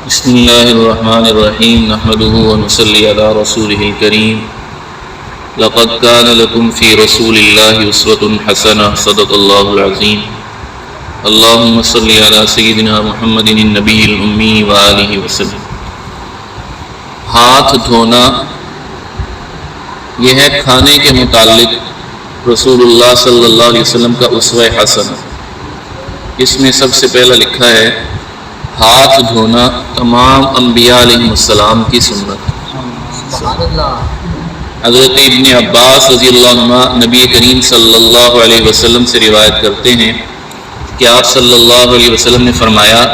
بسم اللہ الرحمن الرحیم نحمده ونصلی علی رسوله الکریم لقد کان لکم فی رسول اللہ اسوۃ حسنہ صدق اللہ العظیم اللہم صلی علی سیدنا محمد النبی الامی وآلہ وسلم۔ ہاتھ دھونا یہ ہے کھانے کے متعلق رسول اللہ صلی اللہ علیہ وسلم کا اسوہ حسنہ۔ اس میں سب سے پہلا لکھا ہے ہاتھ دھونا تمام انبیاء علیہ السلام کی سنت۔ حضرت ابن عباس رضی اللہ عنہ نبی کریم صلی اللہ علیہ وسلم سے روایت کرتے ہیں کہ آپ صلی اللہ علیہ وسلم نے فرمایا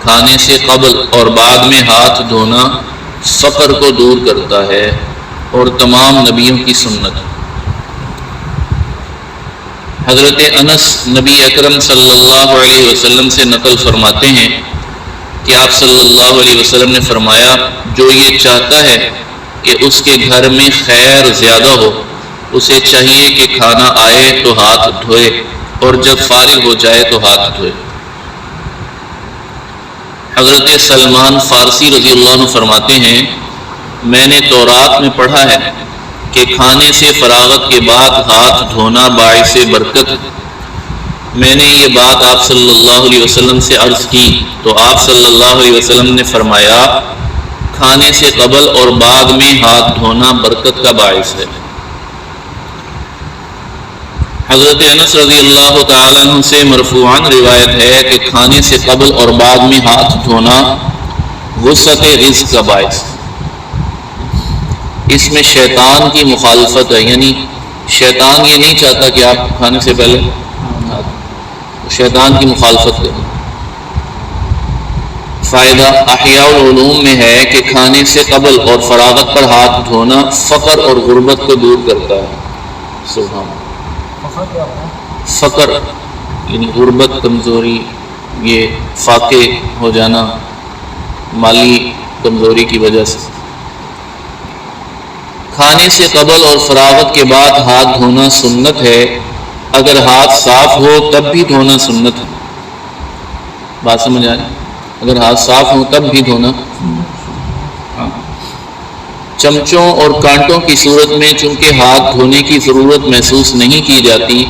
کھانے سے قبل اور بعد میں ہاتھ دھونا فقر کو دور کرتا ہے اور تمام نبیوں کی سنت۔ حضرت انس نبی اکرم صلی اللہ علیہ وسلم سے نقل فرماتے ہیں کہ آپ صلی اللہ علیہ وسلم نے فرمایا جو یہ چاہتا ہے کہ اس کے گھر میں خیر زیادہ ہو اسے چاہیے کہ کھانا آئے تو ہاتھ دھوئے اور جب فارغ ہو جائے تو ہاتھ دھوئے۔ حضرت سلمان فارسی رضی اللہ عنہ فرماتے ہیں میں نے تورات میں پڑھا ہے کہ کھانے سے فراغت کے بعد ہاتھ دھونا باعث برکت ہے۔ میں نے یہ بات آپ صلی اللہ علیہ وسلم سے عرض کی تو آپ صلی اللہ علیہ وسلم نے فرمایا کھانے سے قبل اور بعد میں ہاتھ دھونا برکت کا باعث ہے۔ حضرت انس رضی اللہ تعالیٰ عنہ سے مرفوعاً روایت ہے کہ کھانے سے قبل اور بعد میں ہاتھ دھونا وسعت رزق کا باعث ہے۔ اس میں شیطان کی مخالفت ہے، یعنی شیطان یہ نہیں چاہتا کہ آپ کھانے سے پہلے شیطان کی مخالفت کریں۔ فائدہ احیاء العلوم میں ہے کہ کھانے سے قبل اور فراغت پر ہاتھ دھونا فقر اور غربت کو دور کرتا ہے۔ سبحان اللہ۔ فقر یعنی غربت، کمزوری، یہ فاقے ہو جانا مالی کمزوری کی وجہ سے۔ کھانے سے قبل اور فراغت کے بعد ہاتھ دھونا سنت ہے، اگر ہاتھ صاف ہو تب بھی دھونا سنت ہے۔ بات سمجھ آئی؟ اگر ہاتھ صاف ہو تب بھی دھونا۔ چمچوں اور کانٹوں کی صورت میں چونکہ ہاتھ دھونے کی ضرورت محسوس نہیں کی جاتی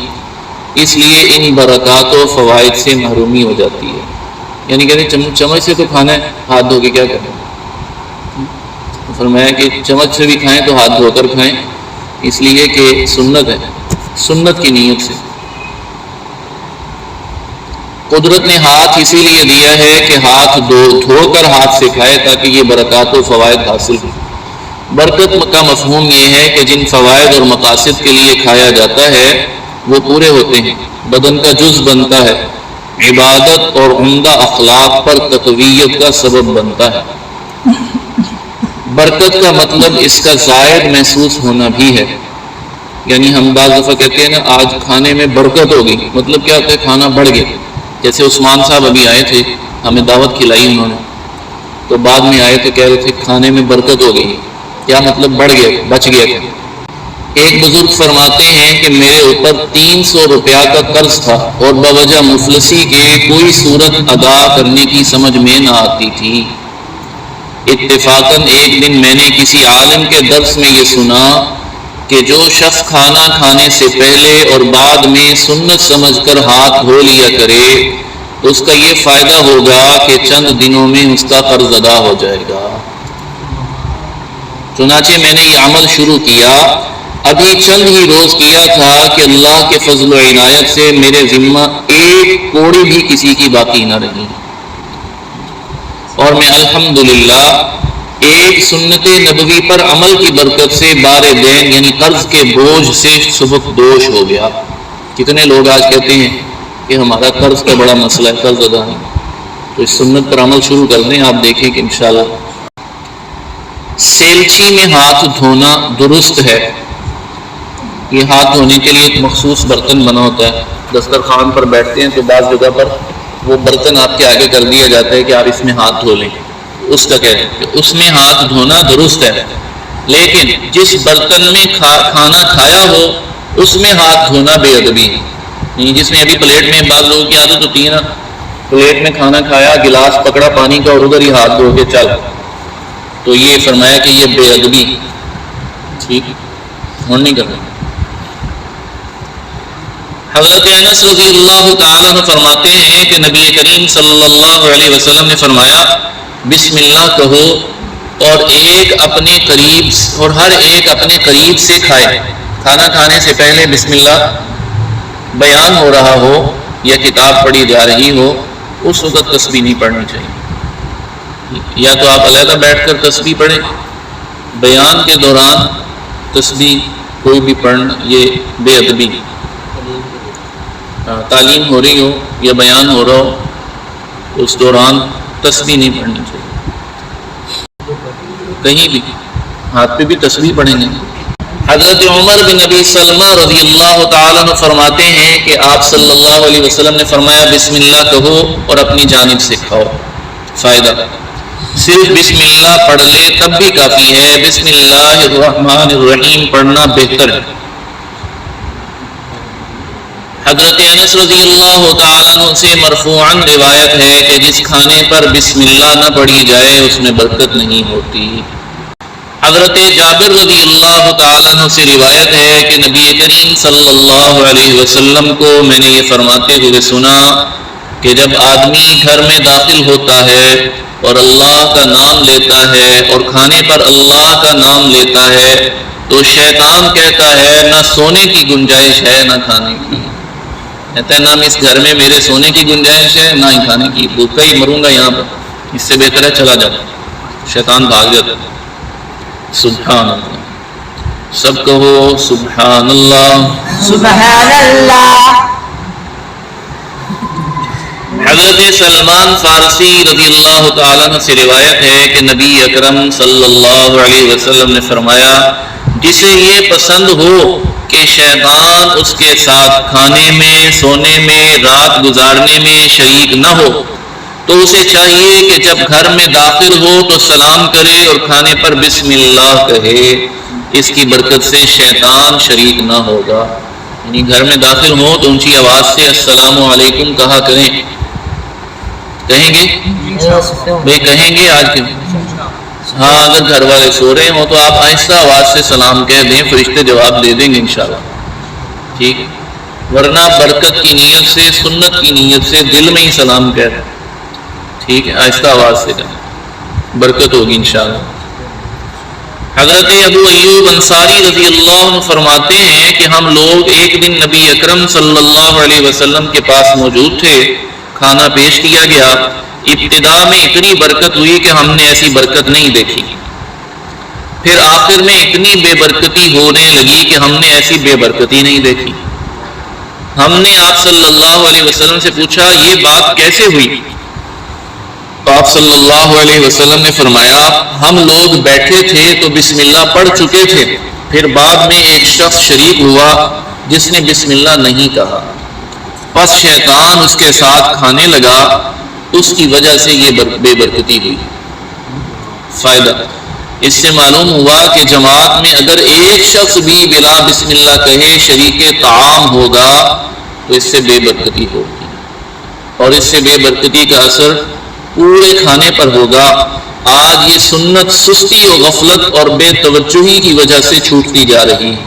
اس لیے ان برکات و فوائد سے محرومی ہو جاتی ہے۔ یعنی کہ چمچ سے تو کھانا ہے، ہاتھ دھو کے کیا کریں؟ فرمایا کہ چمچ سے بھی کھائیں تو ہاتھ دھو کر کھائیں، اس لیے کہ سنت ہے، سنت کی نیت سے۔ قدرت نے ہاتھ اسی لیے دیا ہے کہ ہاتھ دھو کر ہاتھ سے کھائے تاکہ یہ برکات و فوائد حاصل ہو۔ برکت کا مفہوم یہ ہے کہ جن فوائد اور مقاصد کے لیے کھایا جاتا ہے وہ پورے ہوتے ہیں، بدن کا جز بنتا ہے، عبادت اور عمدہ اخلاق پر تقویت کا سبب بنتا ہے۔ برکت کا مطلب اس کا زائد محسوس ہونا بھی ہے، یعنی ہم بعض دفعہ کہتے ہیں نا آج کھانے میں برکت ہوگی، مطلب کیا ہوتا ہے؟ کھانا بڑھ گیا۔ جیسے عثمان صاحب ابھی آئے تھے، ہمیں دعوت کھلائی انہوں نے، تو بعد میں آئے تو کہہ رہے تھے کھانے میں برکت ہو گئی۔ کیا مطلب؟ بڑھ گیا، بچ گیا۔ ایک بزرگ فرماتے ہیں کہ میرے اوپر 300 روپیہ کا قرض تھا اور بوجہ مفلسی کے کوئی صورت ادا کرنے کی سمجھ میں نہ آتی تھی۔ اتفاقاً ایک دن میں نے کسی عالم کے درس میں یہ سنا کہ جو شخص کھانا کھانے سے پہلے اور بعد میں سنت سمجھ کر ہاتھ دھو لیا کرے اس کا یہ فائدہ ہوگا کہ چند دنوں میں اس کا قرض ادا ہو جائے گا۔ چنانچہ میں نے یہ عمل شروع کیا، ابھی چند ہی روز کیا تھا کہ اللہ کے فضل و عنایت سے میرے ذمہ ایک کوڑی بھی کسی کی باقی نہ رہی، اور میں الحمدللہ ایک سنت نبوی پر عمل کی برکت سے بار دین یعنی قرض کے بوجھ سے سبکدوش ہو گیا۔ کتنے لوگ آج کہتے ہیں کہ ہمارا قرض کا بڑا مسئلہ ہے، قرض ادا نہیں، تو اس سنت پر عمل شروع کر دیں، آپ دیکھیں کہ انشاءاللہ۔ سیلچی میں ہاتھ دھونا درست ہے۔ یہ ہاتھ دھونے کے لیے ایک مخصوص برتن بنا ہوتا ہے، دسترخوان پر بیٹھتے ہیں تو بعض جگہ پر وہ برتن آپ کے آگے کر دیا جاتا ہے کہ آپ اس میں ہاتھ دھو لیں، اس کا کہتے ہیں کہ اس میں ہاتھ دھونا درست ہے، لیکن جس برتن میں کھانا کھایا ہو اس میں ہاتھ دھونا بے ادبی ہے۔ جس میں ابھی پلیٹ میں بعض لوگوں کی عادت ہوتی ہے نا پلیٹ میں کھانا کھایا، گلاس پکڑا پانی کا اور ادھر ہی ہاتھ دھو کے چل، تو یہ فرمایا کہ یہ بے ادبی، ٹھیک ہون نہیں کرنا۔ حضرت انس رضی اللہ تعالیٰ عنہ فرماتے ہیں کہ نبی کریم صلی اللہ علیہ وسلم نے فرمایا بسم اللہ کہو، اور ایک اپنے قریب اور ہر ایک اپنے قریب سے کھائے۔ کھانا کھانے سے پہلے بسم اللہ بیان ہو رہا ہو یا کتاب پڑھی جا رہی ہو، اس وقت تسبیح نہیں پڑھنی چاہیے، یا تو آپ علیحدہ بیٹھ کر تسبیح پڑھیں، بیان کے دوران تسبیح کوئی بھی پڑھنا یہ بے ادبی، تعلیم ہو رہی ہو یا بیان ہو رہا ہو اس دوران تسبیح نہیں پڑھنی چاہیے۔ کہیں بھی ہاتھ پہ بھی تسبیح پڑھیں گے۔ حضرت عمر بن نبی سلمہ رضی اللہ تعالیٰ عنہ فرماتے ہیں کہ آپ صلی اللہ علیہ وسلم نے فرمایا بسم اللہ کہو اور اپنی جانب سے کھاؤ۔ فائدہ، صرف بسم اللہ پڑھ لے تب بھی کافی ہے، بسم اللہ الرحمن الرحیم پڑھنا بہتر ہے۔ حضرت انس رضی اللہ تعالیٰ عنہ سے مرفوعاً روایت ہے کہ جس کھانے پر بسم اللہ نہ پڑھی جائے اس میں برکت نہیں ہوتی۔ حضرت جابر رضی اللہ تعالیٰ عنہ سے روایت ہے کہ نبی کریم صلی اللہ علیہ وسلم کو میں نے یہ فرماتے ہوئے سنا کہ جب آدمی گھر میں داخل ہوتا ہے اور اللہ کا نام لیتا ہے اور کھانے پر اللہ کا نام لیتا ہے تو شیطان کہتا ہے نہ سونے کی گنجائش ہے نہ کھانے کی، کہتا ہے نہ اس گھر میں میرے سونے کی گنجائش ہے نہ ہی کھانے کی، بھوکا ہی مروں گا یہاں پر، اس سے بہتر ہے چلا جاتا، شیطان بھاگ جاتا۔ سبحان اللہ، سب کہو سبحان اللہ سبحان اللہ۔ حضرت سلمان فارسی رضی اللہ تعالیٰ عنہ سے روایت ہے کہ نبی اکرم صلی اللہ علیہ وسلم نے فرمایا جسے یہ پسند ہو کہ شیطان اس کے ساتھ کھانے میں، سونے میں، رات گزارنے میں شریک نہ ہو تو اسے چاہیے کہ جب گھر میں داخل ہو تو سلام کرے اور کھانے پر بسم اللہ کہے، اس کی برکت سے شیطان شریک نہ ہوگا۔ یعنی گھر میں داخل ہو تو اونچی آواز سے السلام علیکم کہا کریں، کہیں گے بھائی کہیں گے آج کے، ہاں اگر گھر والے سو رہے ہوں تو آپ آہستہ آواز سے سلام کہہ دیں، فرشتے جواب دے دیں گے انشاءاللہ، ٹھیک ہے، ورنہ برکت کی نیت سے، سنت کی نیت سے دل میں ہی سلام کہہ دیں، ٹھیک ہے، آہستہ آواز سے کہیں، برکت ہوگی انشاءاللہ۔ حضرت ابو ایوب انصاری رضی اللہ عنہ فرماتے ہیں کہ ہم لوگ ایک دن نبی اکرم صلی اللہ علیہ وسلم کے پاس موجود تھے، کھانا پیش کیا گیا، ابتدا میں اتنی برکت ہوئی کہ ہم نے ایسی برکت نہیں دیکھی، پھر آخر میں اتنی بے برکتی ہونے لگی کہ ہم نے ایسی بے برکتی نہیں دیکھی۔ ہم نے آپ صلی اللہ علیہ وسلم سے پوچھا یہ بات کیسے ہوئی؟ تو آپ صلی اللہ علیہ وسلم نے فرمایا ہم لوگ بیٹھے تھے تو بسم اللہ پڑھ چکے تھے، پھر بعد میں ایک شخص شریک ہوا جس نے بسم اللہ نہیں کہا، پس شیطان اس کے ساتھ کھانے لگا، اس کی وجہ سے یہ بے برکتی ہوئی۔ فائدہ، اس سے معلوم ہوا کہ جماعت میں اگر ایک شخص بھی بلا بسم اللہ کہے شریک طعام ہوگا تو اس سے بے برکتی ہوگی، اور اس سے بے برکتی کا اثر پورے کھانے پر ہوگا۔ آج یہ سنت سستی و غفلت اور بے توجہی کی وجہ سے چھوٹتی جا رہی ہے،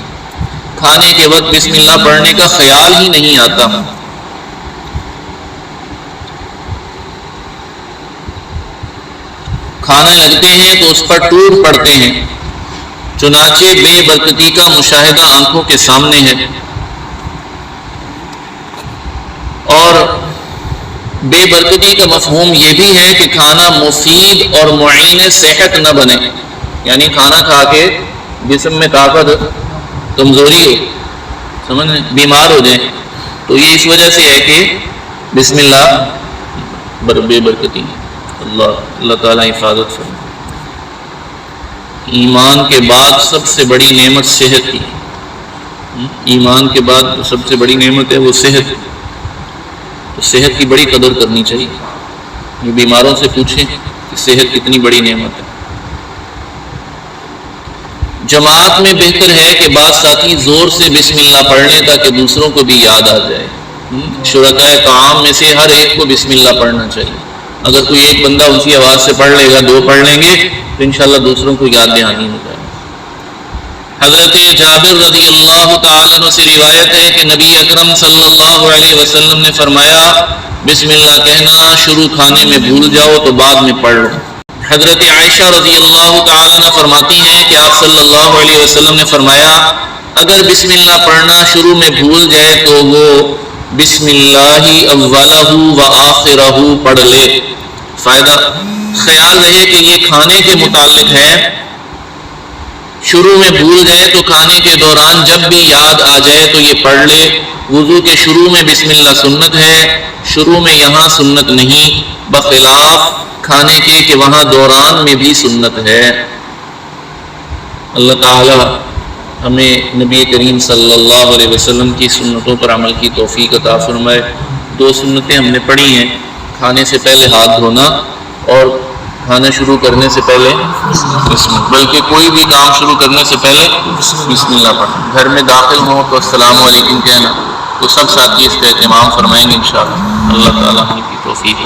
کھانے کے وقت بسم اللہ پڑھنے کا خیال ہی نہیں آتا۔ کھانے لگتے ہیں تو اس پر ٹوٹ پڑتے ہیں، چنانچہ بے برکتی کا مشاہدہ آنکھوں کے سامنے ہے، اور بے برکتی کا مفہوم یہ بھی ہے کہ کھانا مفید اور معین صحت نہ بنے، یعنی کھانا کھا کے جسم میں طاقت کمزوری ہو، سمجھ میں بیمار ہو جائیں، تو یہ اس وجہ سے ہے کہ بسم اللہ بے برکتی ہے۔ اللہ تعالیٰ حفاظت فرمائے۔ ایمان کے بعد سب سے بڑی نعمت صحت کی، ایمان کے بعد سب سے بڑی نعمت ہے وہ صحت، تو صحت کی بڑی قدر کرنی چاہیے۔ یہ بیماروں سے پوچھیں کہ صحت کتنی بڑی نعمت ہے۔ جماعت میں بہتر ہے کہ بعض ساتھی زور سے بسم اللہ پڑھ لیں تاکہ دوسروں کو بھی یاد آ جائے، شرکائے طعام میں سے ہر ایک کو بسم اللہ پڑھنا چاہیے. اگر کوئی ایک بندہ اسی آواز سے پڑھ لے گا، دو پڑھ لیں گے تو انشاءاللہ دوسروں کو یاد دہانی ہو جائے. حضرت جابر رضی اللہ تعالیٰ عنہ سے روایت ہے کہ نبی اکرم صلی اللہ علیہ وسلم نے فرمایا بسم اللہ کہنا شروع کھانے میں بھول جاؤ تو بعد میں پڑھ لو. حضرت عائشہ رضی اللہ تعالیٰ عنہ فرماتی ہیں کہ آپ صلی اللہ علیہ وسلم نے فرمایا اگر بسم اللہ پڑھنا شروع میں بھول جائے تو وہ بسم اللہ اولہ و آخرہ پڑھ لے. فائدہ خیال رہے کہ یہ کھانے کے متعلق ہے. شروع میں بھول جائے تو کھانے کے دوران جب بھی یاد آ جائے تو یہ پڑھ لے. وضو کے شروع میں بسم اللہ سنت ہے، شروع میں یہاں سنت نہیں، بخلاف کھانے کے کہ وہاں دوران میں بھی سنت ہے. اللہ تعالی ہمیں نبی کریم صلی اللہ علیہ وسلم کی سنتوں پر عمل کی توفیق عطا فرمائے. 2 سنتیں ہم نے پڑھی ہیں، کھانے سے پہلے ہاتھ دھونا اور کھانا شروع کرنے سے پہلے بلکہ کوئی بھی کام شروع کرنے سے پہلے بسم اللہ پڑھنا. گھر میں داخل ہو تو السلام علیکم کہنا. تو سب ساتھی اس کا اہتمام فرمائیں گے انشاءاللہ. اللہ تعالی ہم کی توفیق